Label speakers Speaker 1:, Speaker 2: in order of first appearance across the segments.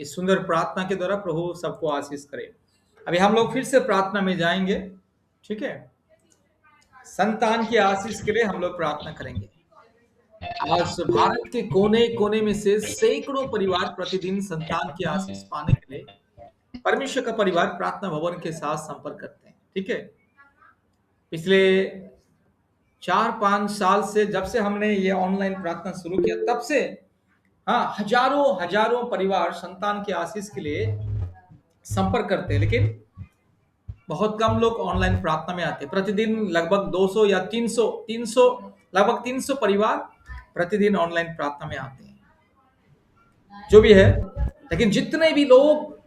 Speaker 1: इस सुंदर प्रार्थना के द्वारा प्रभु सबको आशीष करे। अभी हम लोग फिर से प्रार्थना में जाएंगे, ठीक है। संतान की आशीष के लिए हम लोग प्रार्थना करेंगे। आज भारत के कोने कोने में से सैकड़ों परिवार प्रतिदिन संतान की आशीष पाने के लिए परमेश्वर का परिवार प्रार्थना भवन के साथ संपर्क करते हैं, ठीक है। पिछले 4-5 साल से जब से हमने ये ऑनलाइन प्रार्थना शुरू किया, तब से हाँ, हजारों हजारों परिवार संतान की आशीष के लिए संपर्क करते हैं, लेकिन बहुत कम लोग ऑनलाइन प्रार्थना में आते हैं। प्रतिदिन लगभग 200 या 300 लगभग 300 परिवार प्रतिदिन ऑनलाइन प्रार्थना में आते हैं, जो भी है। लेकिन जितने भी लोग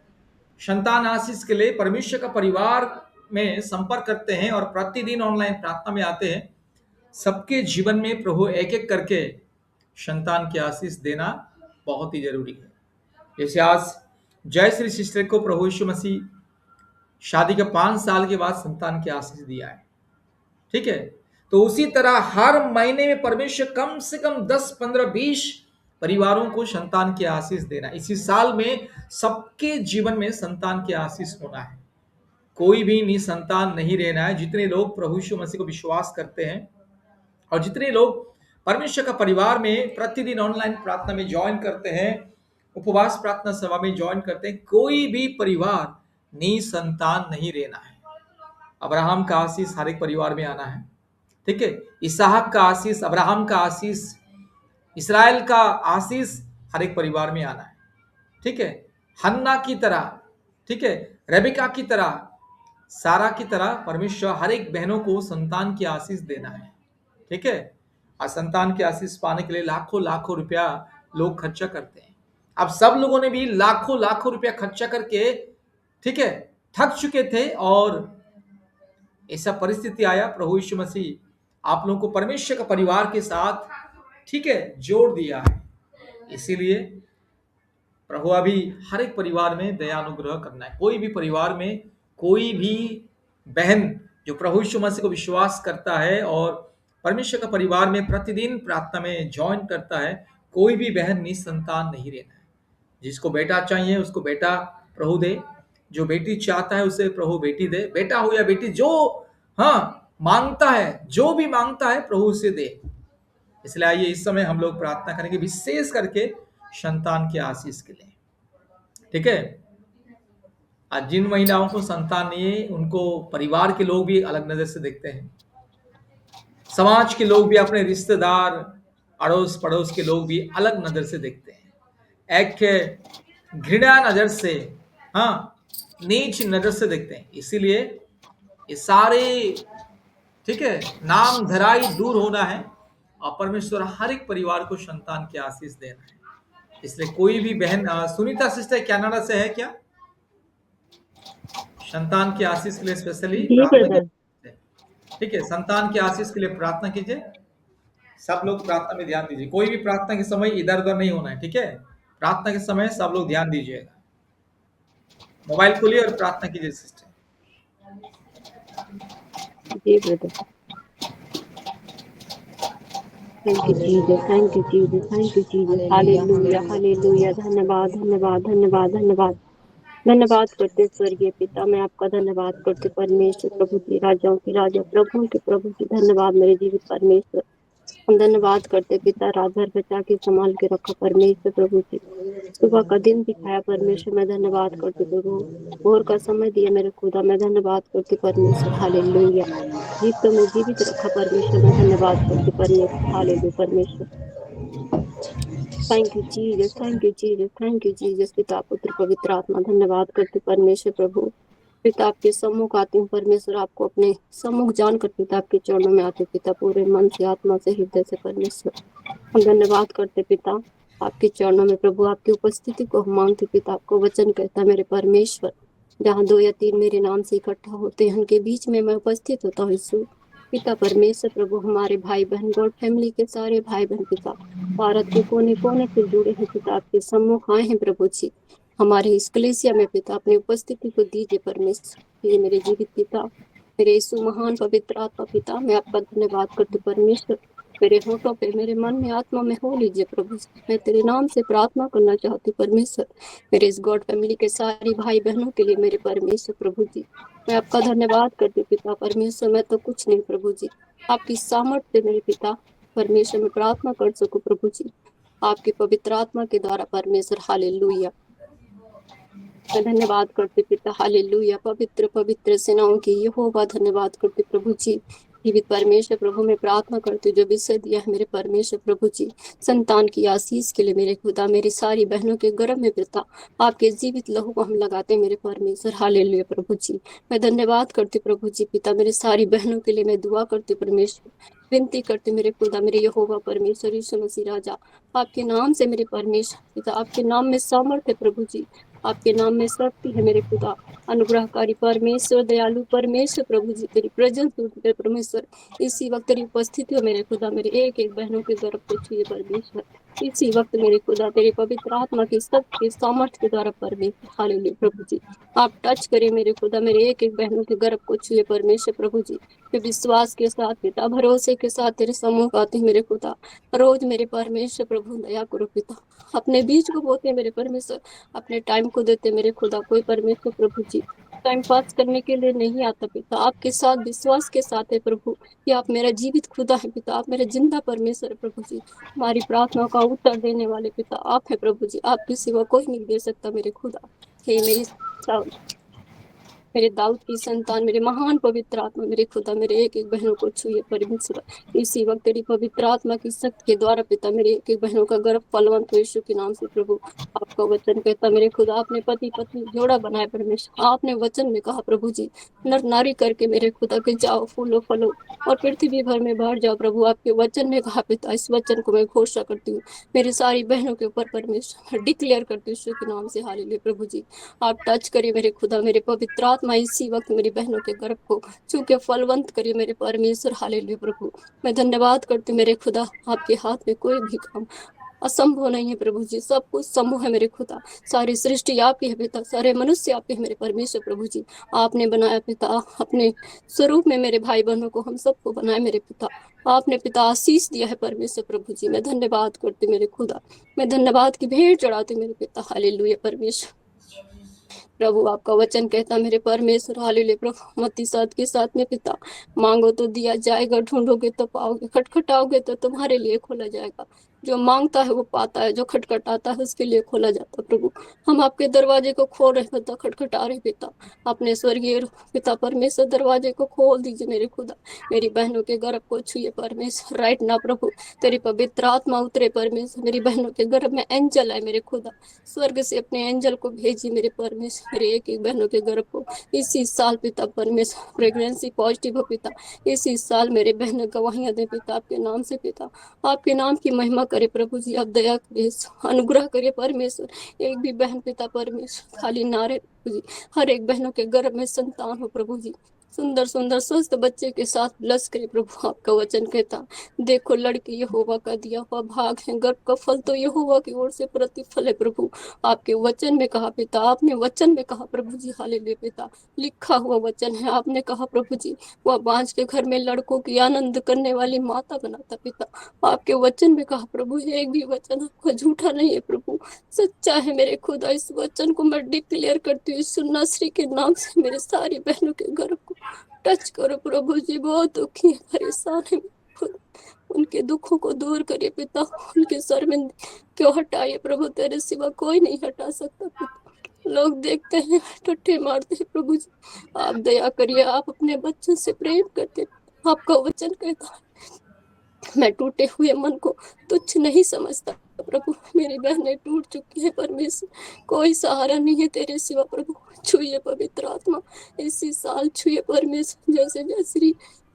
Speaker 1: संतान आशीष के लिए परमेश्वर का परिवार में संपर्क करते हैं और प्रतिदिन ऑनलाइन प्रार्थना में आते हैं, सबके जीवन में प्रभु एक एक करके संतान की आशीष देना बहुत ही जरूरी है। जैसे आज जय श्री सिस्टर को प्रभु यीशु मसीह शादी के 5 साल के बाद संतान की आशीष दिया है, ठीक है। तो उसी तरह हर महीने में परमेश्वर कम से कम 10, 15, 20 परिवारों को संतान की आशीष देना। इसी साल में सबके जीवन में संतान की आशीष होना है, कोई भी निसंतान नहीं रहना है। जितने लोग प्रभु यीशु मसीह को विश्वास करते हैं और जितने लोग परमेश्वर का परिवार में प्रतिदिन ऑनलाइन प्रार्थना में ज्वाइन करते हैं, उपवास प्रार्थना सभा में ज्वाइन करते हैं, कोई भी परिवार निसंतान नहीं रहना है। अब्राहम का आशीष हर एक परिवार में आना है, ठीक है। इसहाक का आशीष, अब्राहम का आशीष, इस्राएल का आशीष हर एक परिवार में आना है, ठीक है। हन्ना की तरह, ठीक है, रेबिका की तरह, सारा की तरह परमेश्वर हर एक बहनों को संतान की आशीष देना है, ठीक है। और संतान की आशीष पाने के लिए लाखों लाखों रुपया लोग खर्चा करते हैं। अब सब लोगों ने भी लाखों लाखों रुपया खर्चा करके, ठीक है, थक चुके थे और ऐसा परिस्थिति आया, प्रभु यीशु मसीह आप लोगों को परमेश्वर का परिवार के साथ, ठीक है, जोड़ दिया है। इसीलिए प्रभु अभी हर एक परिवार में दया अनुग्रह करना है। कोई भी परिवार में कोई भी बहन जो प्रभु यीशु मसीह को विश्वास करता है और परमेश्वर का परिवार में प्रतिदिन प्रार्थना में ज्वाइन करता है, कोई भी बहन निसंतान नहीं रहना है। जिसको बेटा चाहिए उसको बेटा प्रभु दे, जो बेटी चाहता है उसे प्रभु बेटी दे, बेटा हो या बेटी, जो मांगता है, जो भी मांगता है प्रभु उसे दे। इसलिए आइए इस समय हम लोग प्रार्थना करेंगे विशेष करके संतान की आशीष के लिए, ठीक है। आज जिन महिलाओं को संतान नहीं है उनको परिवार के लोग भी अलग नजर से देखते हैं, समाज के लोग भी, अपने रिश्तेदार, अड़ोस पड़ोस के लोग भी अलग नजर से देखते हैं, एक घृणा नजर से, नीच नजर से देखते हैं। इसीलिए ये सारे, ठीक है, नाम धराई दूर होना है और परमेश्वर हर एक परिवार को संतान की आशीष देना है। इसलिए कोई भी बहन, सुनीता सिस्टर कनाडा से है क्या, संतान की आशीष के लिए स्पेशली प्रार्थना कीजिए, ठीक है। संतान की आशीष के लिए प्रार्थना कीजिए। सब लोग प्रार्थना में ध्यान दीजिए। कोई भी प्रार्थना के समय इधर उधर नहीं होना है, ठीक है। प्रार्थना के समय सब लोग ध्यान दीजिएगा। मोबाइल खोलिए और प्रार्थना कीजिए सिस्टर।
Speaker 2: जी brother. Thank you Jesus, thank you Jesus, thank you Jesus. Hallelujah, hallelujah. धन्यवाद, धन्यवाद, धन्यवाद, धन्यवाद। धन्यवाद करते स्वर्गीय पिता, मैं आपका धन्यवाद करते परमेश्वर, प्रभु की राजाओं की राजा, प्रभु के प्रभु की। धन्यवाद मेरे जीवित परमेश्वर। हम धन्यवाद करते पिता, रात भर बचा के संभाल के रखा परमेश्वर प्रभु जी। सुबह का दिन दिखाया परमेश्वर, मैं धन्यवाद करती प्रभु। भोर का समय दिया मेरे खुदा, मैं धन्यवाद करती परमेश्वर। हालेलुया। जीव तो मैं जीवित रखा परमेश्वर, मैं धन्यवाद करती परमेश्वर। हालेलुया परमेश्वर। Thank you Jesus, thank you Jesus, thank you Jesus. पिता पुत्र पवित्र आत्मा धन्यवाद करते परमेश्वर प्रभु। पिता आपके सम्मुख आती हूँ परमेश्वर, आपको अपने सम्मुख जानकर पिता आपके चरणों में आते पिता, पूरे मन से, आत्मा से, हृदय से परमेश्वर। हम धन्यवाद करते पिता आपके चरणों में प्रभु, आपकी उपस्थिति को हम मांगते पिता। आपको वचन कहता मेरे परमेश्वर, जहाँ 2 या 3 मेरे नाम से इकट्ठा होते हैं उनके बीच में मैं उपस्थित होता हूँ यीशु। पिता परमेश्वर प्रभु, हमारे भाई बहन, गॉड फैमिली के सारे भाई बहन पिता, भारत के कोने कोने से जुड़े हैं पिता, आपके सम्मुख आए हैं प्रभु जी। हमारे इस कलीसिया में पिता अपनी उपस्थिति को दीजिए परमेश्वर। ये मेरे जीवित पिता, मेरे यीशु महान पवित्र आत्मा पिता, मैं आपका धन्यवाद करती परमेश्वर। मेरे होठों पे, मेरे मन में, आत्मा में हो लीजिए प्रभु जी। मैं तेरे नाम से प्रार्थना करना चाहती हूँ परमेश्वर, मेरे इस गॉड फैमिली के सारी भाई बहनों के लिए मेरे परमेश्वर प्रभु जी। मैं आपका धन्यवाद करती हूँ पिता परमेश्वर। मैं तो कुछ नहीं प्रभु जी, आपकी सामर्थ्य से मेरे पिता परमेश्वर में प्रार्थना कर सकूं प्रभु जी, आपकी पवित्र आत्मा के द्वारा परमेश्वर। हालेलुया। मैं धन्यवाद करती पिता। हालेलुया। पवित्र पवित्र सेनाओं की यहोवा धन्यवाद करती प्रभु जी। जीवित परमेश्वर प्रभु में प्रार्थना करती हूँ, जो विषय दिया है मेरे परमेश्वर प्रभु जी, संतान की आशीष के लिए मेरे खुदा, मेरी सारी बहनों के गर्भ में पिता आपके जीवित लहू को हम लगाते हैं मेरे परमेश्वर। हालेलुया प्रभु जी। मैं धन्यवाद करती प्रभु जी पिता, मेरी सारी बहनों के लिए मैं दुआ करती परमेश्वर, विनती करती मेरे खुदा, मेरे यहोवा परमेश्वर यीशु मसीह राजा, आपके नाम से मेरे परमेश्वर पिता, आपके नाम में सामर्थ्य है प्रभु जी, आपके नाम में शक्ति है मेरे खुदा। अनुग्रहकारी परमेश्वर, दयालु परमेश्वर प्रभु जी, तेरी प्रेजेंस मेरे परमेश्वर, इसी वक्त तेरी उपस्थिति हो मेरे खुदा, मेरे एक एक बहनों के गर्भ को छुए परमेश्वर, इसी वक्त मेरे खुदा तेरी पवित्र आत्मा की शक्ति सामर्थ्य के द्वारा परमेश्वर। हालेलुया प्रभु जी। आप टच करिए मेरे खुदा, मेरे एक एक बहनों के गर्भ को छुए परमेश्वर प्रभु जी। मैं विश्वास के साथ पिता, भरोसे के साथ तेरे सम्मुख आती हूँ मेरे खुदा। रोज मेरे परमेश्वर प्रभु दया करो पिता, अपने बीज को बोते हैं मेरे परमेश्वर, अपने टाइम को देते मेरे खुदा। कोई परमेश्वर प्रभु जी टाइम पास करने के लिए नहीं आता पिता, आपके साथ विश्वास के साथ है प्रभु कि आप मेरा जीवित खुदा है पिता, आप मेरा जिंदा परमेश्वर है प्रभु जी। हमारी प्रार्थना का उत्तर देने वाले पिता आप है प्रभु जी, आपके सिवा कोई नहीं दे सकता मेरे खुदा। हे मेरे दाऊद की संतान, मेरे महान पवित्र आत्मा मेरे खुदा, मेरे एक एक बहनों को छुए परमेश्वर। इसी वक्त तेरी पवित्र आत्मा की शक्ति के द्वारा पिता मेरे एक एक बहनों का गर्भ फलवंत हो यीशु के नाम से प्रभु। आपका वचन कहता मेरे खुदा, आपने पति पत्नी जोड़ा बनाया परमेश्वर, आपने वचन में कहा प्रभु जी, नर नारी करके मेरे खुदा के जाओ, फूलो फलो और पृथ्वी भर में बाहर जाओ प्रभु। आपके वचन में कहा पिता, इस वचन को मैं घोषणा करती हूँ मेरी सारी बहनों के ऊपर परमेश्वर, डिक्लेयर करती हूँ यीशु के नाम से। हालेलुया प्रभु जी। आप टच करिए मेरे खुदा, मेरे पवित्र आत्मा इसी वक्त मेरी बहनों के गर्भ को चूके फलवंत करिए मेरे परमेश्वर। हालेलुया प्रभु। मैं धन्यवाद करती हूँ मेरे खुदा, आपके हाथ में कोई भी काम असंभव नहीं है प्रभु जी, सब कुछ संभव है मेरे खुदा। सारी सृष्टि आपकी है पिता, सारे मनुष्य आपके हैं मेरे परमेश्वर प्रभु जी। आपने बनाया पिता अपने स्वरूप में मेरे भाई बहनों को, हम सबको बनाया मेरे पिता। आपने पिता आशीष दिया है परमेश्वर प्रभु जी। मैं धन्यवाद करती मेरे खुदा, मैं धन्यवाद की भेंट चढ़ाती मेरे पिता। हालेलुया परमेश्वर प्रभु। आपका वचन कहता मेरे परमेश्वर, हालेलुया प्रभु, मत्ती 7 के 7 में पिता, मांगो तो दिया जाएगा, ढूंढोगे तो पाओगे, खटखटाओगे तो तुम्हारे लिए खोला जाएगा। जो मांगता है वो पाता है, जो खटखटाता है उसके लिए खोला जाता है प्रभु। हम आपके दरवाजे को खोल रहे पिता, खटखटा रहे पिता, अपने स्वर्गीय पिता परमेश्वर दरवाजे को खोल दीजिए मेरे खुदा। मेरी बहनों के गर्भ को छुए परमेश्वर राइट ना प्रभु, तेरी पवित्र आत्मा उतरे परमेश्वर, मेरी बहनों के गर्भ में एंजल है मेरे खुदा, स्वर्ग से अपने एंजल को भेजी मेरे परमेश्वर, मेरे एक एक बहनों के गर्भ को इसी साल पिता परमेश्वर प्रेगनेंसी पॉजिटिव हो पिता, इसी साल मेरे बहन गवाहियां दे पिता आपके नाम से पिता, आपके नाम की महिमा करे प्रभु जी। आप दया करिए, अनुग्रह करिए परमेश्वर। एक भी बहन पिता परमेश्वर खाली ना रहे प्रभु जी, हर एक बहनों के गर्भ में संतान हो प्रभु जी, सुंदर सुंदर स्वस्थ बच्चे के साथ ब्लस करे प्रभु। आपका वचन कहता देखो लड़की यहोवा का दिया हुआ भाग है, गर्भ का फल तो यहोवा की ओर से प्रतिफल है प्रभु। आपके वचन में कहा पिता, आपने वचन में कहा प्रभु जी, हालेलुया पिता, लिखा हुआ वचन है। आपने कहा प्रभु जी, वह बांझ के घर में लड़कों की आनंद करने वाली माता बनाता पिता। आपके वचन में कहा प्रभु, एक भी वचन आपका झूठा नहीं है प्रभु, सच्चा है मेरे खुदा। इस वचन को मैं डिक्लेयर करती हूँ यीशु नासरी के नाम से, मेरे सारी बहनों के गर्भ को टच करो प्रभु जी। बहुत दुखी है, परेशान है खुद, उनके दुखों को दूर करिए पिता, उनके सर में क्यों हटाइए प्रभु, तेरे सिवा कोई नहीं हटा सकता पिता। लोग देखते हैं ठट्ठे मारते हैं प्रभु जी, आप दया करिए, आप अपने बच्चों से प्रेम करते, आपका वचन कहता है मैं टूटे हुए मन को तुच्छ नहीं समझता प्रभु। मेरी बहनें टूट चुकी है परमेश्वर, कोई सहारा नहीं है तेरे सिवा प्रभु। छुए पवित्र आत्मा, इसी साल छुए परमेश्वर, जैसे जैसी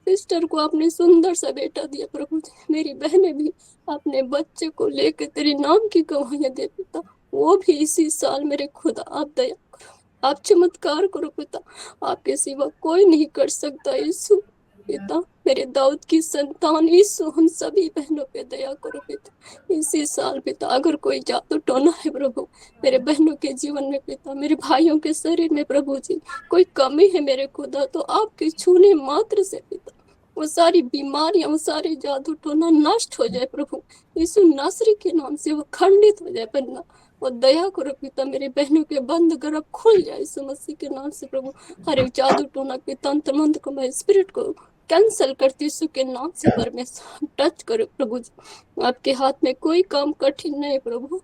Speaker 2: सिस्टर को आपने सुंदर सा बेटा दिया प्रभु, मेरी बहनें भी अपने बच्चे को लेकर तेरे नाम की गवाहियां दे पिता, वो भी इसी साल मेरे खुदा। आप दया करो, आप चमत्कार करो पिता, आपके सिवा कोई नहीं कर सकता यीशु पिता। मेरे दाऊद की संतान यीशु, हम सभी बहनों पे दया करो पिता। इसी साल पिता अगर कोई जादू टोना है प्रभु मेरे बहनों के जीवन में पिता, मेरे भाइयों के शरीर में प्रभु जी कोई कमी है मेरे खुदा, तो आपके छूने मात्र से पिता वो सारी बीमारियां, वो सारे जादू टोना नष्ट हो जाए प्रभु। यीशु नासरी के नाम से वो खंडित हो जाए पन्ना। और दया करो पिता, मेरी बहनों के बंद गर्भ खुल जाए यीशु मसीह के नाम से प्रभु। हर एक जादू टोना के तंत्र मंत्र को, मैं स्पिरिट को कैंसल करती यीशु के नाम से परमेश्वर। टच करो प्रभु जी, आपके हाथ में कोई काम कठिन नहीं प्रभु।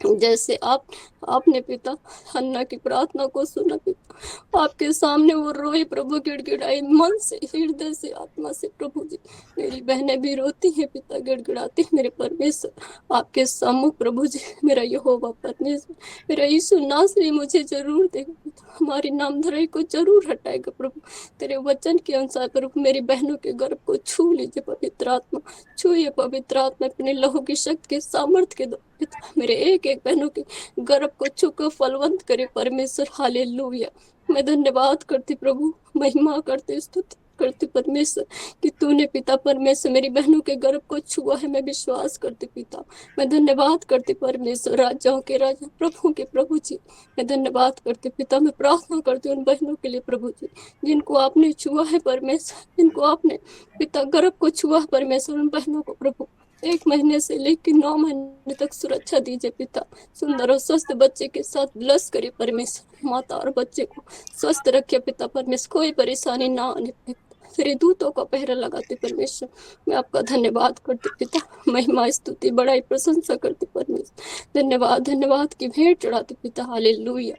Speaker 2: जैसे आपने पिता हन्ना की प्रार्थना को सुना पिता, आपके सामने वो रोए प्रभु, गिड़गिड़ाई मन से, हृदय से, आत्मा से प्रभु जी। मेरी बहनें भी रोती हैं पिता, गिड़गिड़ाती हैं मेरे परमेश्वर आपके सम्मुख प्रभु जी। मेरा यहोवा परमेश्वर, मेरा यीशु नासरी मुझे जरूर देगा पिता, हमारी नामधराई को जरूर हटाएगा प्रभु। तेरे वचन के अनुसार प्रभु मेरी बहनों के गर्भ को छू लीजिए पवित्र आत्मा, छूए पवित्र आत्मा, अपने लहू की शक्ति के सामर्थ्य के दो पिता। मेरे एक एक बहनों के गर्भ को छूकर फलवंत करे परमेश्वर। हालेलुया। मैं धन्यवाद करती प्रभु, महिमा करती, स्तुति करती परमेश्वर कि तूने पिता परमेश्वर मेरी बहनों के गर्भ को छुआ है। मैं विश्वास करती पिता, मैं धन्यवाद करती परमेश्वर, राजाओं के राजा, प्रभु के प्रभु जी। मैं धन्यवाद करती पिता, मैं प्रार्थना करती उन बहनों के लिए प्रभु जी जिनको आपने छुआ है परमेश्वर, जिनको आपने पिता गर्भ को छुआ है परमेश्वर। उन बहनों को प्रभु 1 महीने से लेकर 9 महीने तक सुरक्षा दीजिए पिता। सुंदर और स्वस्थ बच्चे के साथ ब्लस करिए परमेश्वर। माता और बच्चे को स्वस्थ रखिए पिता परमेश्वर, कोई परेशानी ना आने पाए। तेरे दूतों का पहरा लगाते परमेश्वर। मैं आपका धन्यवाद करती पिता, महिमा स्तुति बड़ाई प्रशंसा करती परमेश्वर। धन्यवाद धन्यवाद की भेंट चढ़ाते पिता। हालेलुया।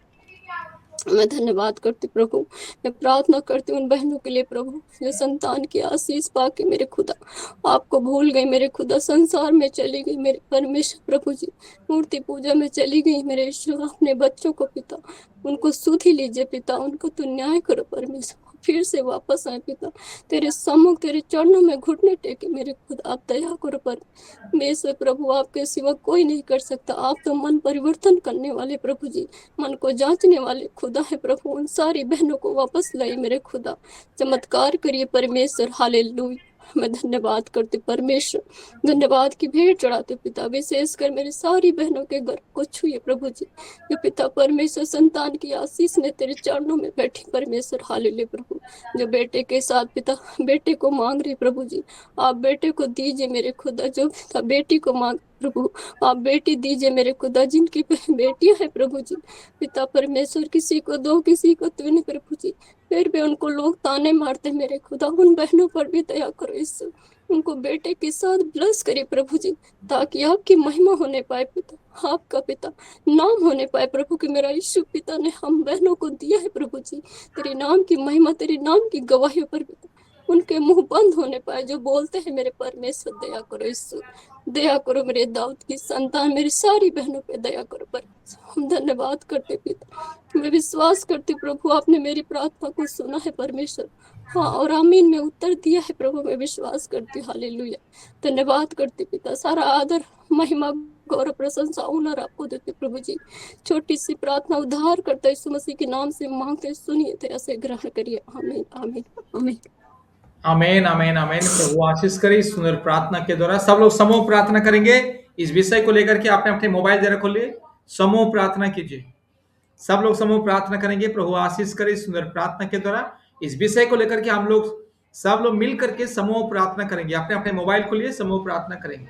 Speaker 2: मैं धन्यवाद करती प्रभु, मैं प्रार्थना करती उन बहनों के लिए प्रभु जो संतान की आशीष पाके मेरे खुदा आपको भूल गई, मेरे खुदा संसार में चली गई मेरे परमेश्वर प्रभु जी, मूर्ति पूजा में चली गई मेरे ईश्वर। अपने बच्चों को पिता उनको सुधी लीजिए पिता, उनको तू न्याय करो परमेश्वर, फिर से वापस आए पिता तेरे सम्मुख, तेरे चरणों में घुटने टेके मेरे खुदा। आप दया करो परमेश्वर प्रभु, आपके सिवा कोई नहीं कर सकता। आप तो मन परिवर्तन करने वाले प्रभु जी, मन को जांचने वाले खुदा है प्रभु। उन सारी बहनों को वापस लाई मेरे खुदा, चमत्कार करिए परमेश्वर। हालेलुया। मैं धन्यवाद करती परमेश्वर, धन्यवाद की भेंट चढ़ाते पिता, विशेषकर मेरी सारी बहनों के गर्भ को छुए प्रभु जी जो पिता परमेश्वर संतान की आशीष में तेरे चरणों में बैठी परमेश्वर। हालेलुया प्रभु, जो बेटे के साथ पिता बेटे को मांग रही प्रभु जी, आप बेटे को दीजिए मेरे खुदा। जो पिता बेटी को मांग प्रभु, आप बेटी दीजिए मेरे खुदा। जिनकी बेटियां है प्रभु जी पिता परमेश्वर, किसी को दो किसी को तूने प्रभु जी, फिर भी उनको लोग ताने मारते मेरे खुदा। उन बहनों पर भी दया करो ईश्वर, उनको बेटे के साथ ब्लस करिए प्रभु जी, ताकि आपकी महिमा होने पाए पिता, आपका पिता नाम होने पाए प्रभु। कि मेरा यीशु पिता ने हम बहनों को दिया है प्रभु जी, तेरे नाम की महिमा, तेरे नाम की गवाही पर पिता उनके मुंह बंद होने पाए जो बोलते हैं मेरे परमेश्वर। दया करो ईश्वर, दया करो मेरे दाऊद की संतान, मेरी सारी बहनों पे दया करो परमेश्वर। हम धन्यवाद करते पिता, मैं विश्वास करती प्रभु आपने मेरी प्रार्थना को सुना है परमेश्वर। हाँ और आमीन में उत्तर दिया है प्रभु, मैं विश्वास करती। हालेलुया। धन्यवाद करती पिता, सारा आदर महिमा गौरव प्रशंसा ऑनर आपको देते प्रभु जी। छोटी सी प्रार्थना उद्धार करता यीशु मसीह के नाम से मांगते, सुनिए थे ऐसे ग्रहण करिए। आमीन आमीन आमीन
Speaker 1: आमेन आमेन आमेन। प्रभु आशीष करे इस सुंदर प्रार्थना के द्वारा। सब लोग समूह प्रार्थना करेंगे इस विषय को लेकर के। आपने अपने मोबाइल जरा खोलिए, समूह प्रार्थना कीजिए। सब लोग समूह प्रार्थना करेंगे। प्रभु आशीष करे इस सुंदर प्रार्थना के द्वारा। इस विषय को लेकर के हम लोग सब लोग मिल करके समूह प्रार्थना करेंगे। आपने अपने मोबाइल खोलिए, समूह प्रार्थना करेंगे।